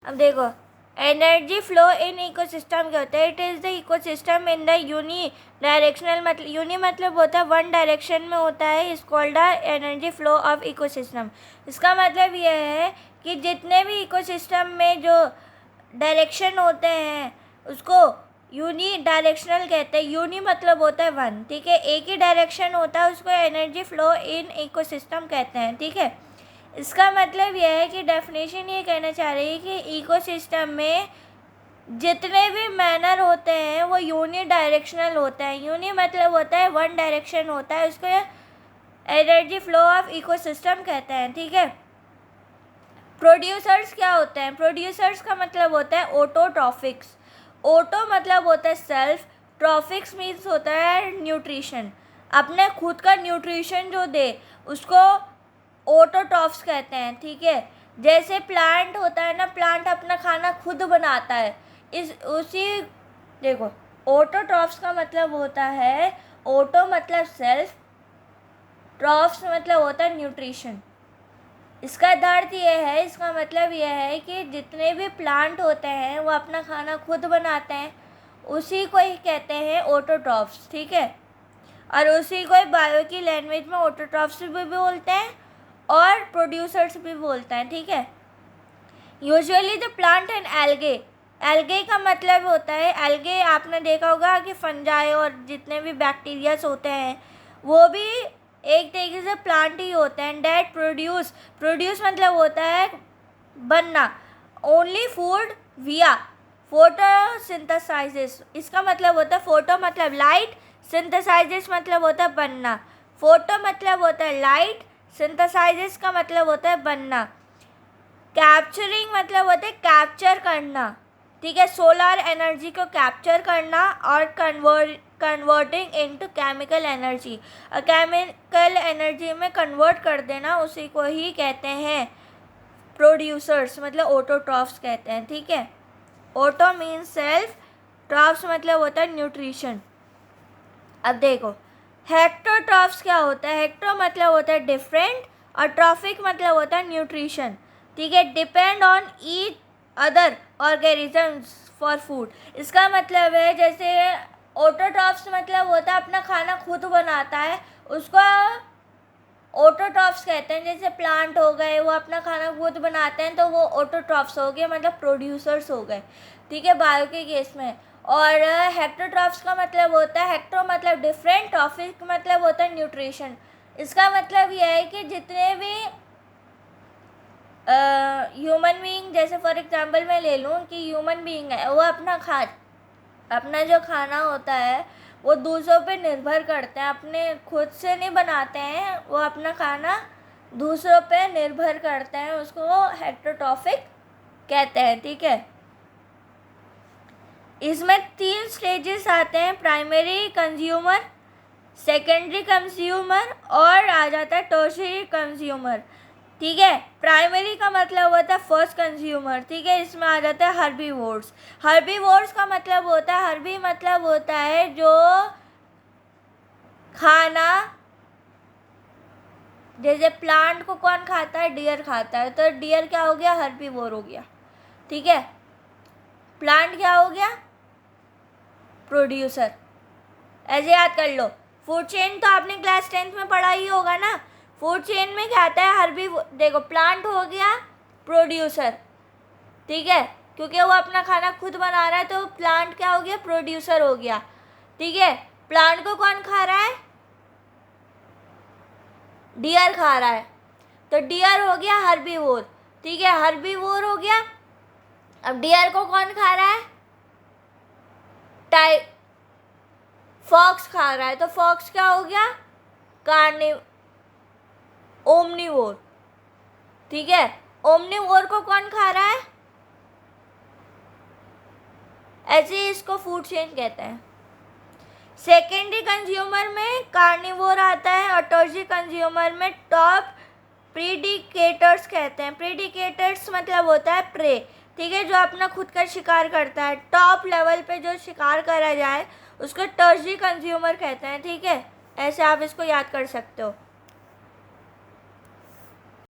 अब देखो, energy flow in ecosystem क्या होता है? It is the ecosystem in the unidirectional, मतलब यूनी मतलब होता है वन डायरेक्शन में होता है, is called the energy flow of ecosystem. इसका मतलब यह है कि जितने भी इकोसिस्टम में जो डायरेक्शन होते हैं उसको यूनी डायरेक्शनल कहते हैं। यूनी मतलब होता है वन, ठीक है, एक ही डायरेक्शन होता है, उसको एनर्जी फ्लो इन इकोसिस्टम कहते हैं, ठीक है। इसका मतलब यह है कि डेफिनेशन ये कहना चाह रही है कि इकोसिस्टम में जितने भी मैनर होते हैं वो यूनी डायरेक्शनल होते हैं। यूनी मतलब होता है वन डायरेक्शन होता है, उसको एनर्जी फ्लो ऑफ इकोसिस्टम कहते हैं, ठीक है। प्रोड्यूसर्स क्या होते हैं? प्रोड्यूसर्स का मतलब होता है ऑटोट्रॉफिक्स। ऑटो मतलब होता है सेल्फ, ट्रॉफिक्स मीन्स होता है न्यूट्रिशन, अपने खुद का न्यूट्रिशन जो दे उसको ऑटोट्रॉफ्स कहते हैं, ठीक है। जैसे प्लांट होता है ना, प्लांट अपना खाना खुद बनाता है, देखो, ऑटोट्रॉफ्स का मतलब होता है, ऑटो मतलब सेल्फ, ट्रॉफ्स मतलब होता है न्यूट्रिशन। इसका अर्थ यह है, इसका मतलब यह है कि जितने भी प्लांट होते हैं वो अपना खाना खुद बनाते हैं, उसी को ही कहते हैं ऑटोट्रॉफ्स, ठीक है। और उसी को बायो की लैंग्वेज में ऑटोट्रॉफ्स भी बोलते हैं और प्रोड्यूसर्स भी बोलते हैं, ठीक है। Usually the plant and algae, algae का मतलब होता है, एल्गे आपने देखा होगा कि फंजाई और जितने भी बैक्टीरियाज होते हैं वो भी एक तरीके से प्लांट ही होते हैं। डेट प्रोड्यूस मतलब होता है बनना, ओनली फूड विया फोटोसिंथेसाइसिस। इसका मतलब होता है फोटो मतलब लाइट, सिंथेसाइसिस मतलब होता है बनना। फोटो मतलब होता है लाइट, सिंथेसाइसिस का मतलब होता है बनना। कैप्चरिंग मतलब होता है कैप्चर करना, ठीक है, सोलर एनर्जी को कैप्चर करना और कन्वर्टिंग इनटू केमिकल एनर्जी, और केमिकल एनर्जी में कन्वर्ट कर देना, उसी को ही कहते हैं प्रोड्यूसर्स, मतलब ऑटोट्रॉफ्स कहते हैं, ठीक है। ऑटो मीन्स सेल्फ, ट्रॉफ्स मतलब होता है न्यूट्रिशन। अब देखो, हेक्टोट्रॉफ्स क्या होता है? हेक्टो मतलब होता है डिफरेंट और ट्रॉफिक मतलब होता है न्यूट्रिशन, ठीक है। Depend on each other organisms for food. इसका मतलब है जैसे ऑटोट्रॉफ्स मतलब होता है अपना खाना खुद बनाता है, उसको ऑटोट्रॉफ्स कहते हैं। जैसे प्लांट हो गए वो अपना खाना खुद बनाते हैं तो वो ऑटोट्रॉफ्स हो गए, मतलब प्रोड्यूसर्स हो गए, ठीक है, बायो के केस में। और हेक्टोट्रॉफ्स का मतलब होता है, हेक्टो मतलब डिफरेंट, ट्रॉफिक मतलब होता है न्यूट्रिशन। इसका मतलब यह है कि जितने भी ह्यूमन बीइंग, जैसे फॉर एग्जांपल मैं ले लूँ कि ह्यूमन बीइंग है, वो अपना जो खाना होता है वो दूसरों पे निर्भर करते हैं, अपने खुद से नहीं बनाते हैं, वो अपना खाना दूसरों पे निर्भर करते हैं, उसको हेक्टोट्रॉफिक कहते हैं, ठीक है। इसमें 3 स्टेजेस आते हैं, प्राइमरी कंज्यूमर, सेकेंडरी कंज्यूमर और आ जाता है टर्शियरी कंज्यूमर, ठीक है। प्राइमरी का मतलब होता है फर्स्ट कंज्यूमर, ठीक है, इसमें आ जाता है हर्बीवोर्स। हर्बीवोर्स का मतलब होता है, हर्बी मतलब होता है जो खाना, जैसे प्लांट को कौन खाता है? डियर खाता है, तो डियर क्या हो गया? हर्बीवोर हो गया, ठीक है। प्लांट क्या हो गया? प्रोड्यूसर। ऐसे याद कर लो, फूड चेन तो आपने क्लास 10th में पढ़ा ही होगा ना। फूड चेन में क्या आता है? देखो, प्लांट हो गया प्रोड्यूसर, ठीक है, क्योंकि वो अपना खाना खुद बना रहा है तो प्लांट क्या हो गया? प्रोड्यूसर हो गया, ठीक है। प्लांट को कौन खा रहा है? डियर खा रहा है, तो डियर हो गया हर्बीवोर, ठीक है, हर्बीवोर हो गया। अब डियर को कौन खा रहा है? फॉक्स खा रहा है, तो फॉक्स क्या हो गया? ओमनीवोर, ठीक है। ओमनीवोर को कौन खा रहा है? ऐसे ही इसको फूड चेन कहते हैं। सेकेंडरी कंज्यूमर में कार्निवोर आता है और टर्शियरी कंज्यूमर में टॉप प्रीडिकेटर्स कहते हैं। प्रीडिकेटर्स मतलब होता है प्रे, ठीक है, जो अपना खुद का शिकार करता है। टॉप लेवल पे जो शिकार करा जाए उसको टर्शियरी कंज्यूमर कहते हैं, ठीक है। ऐसे आप इसको याद कर सकते हो।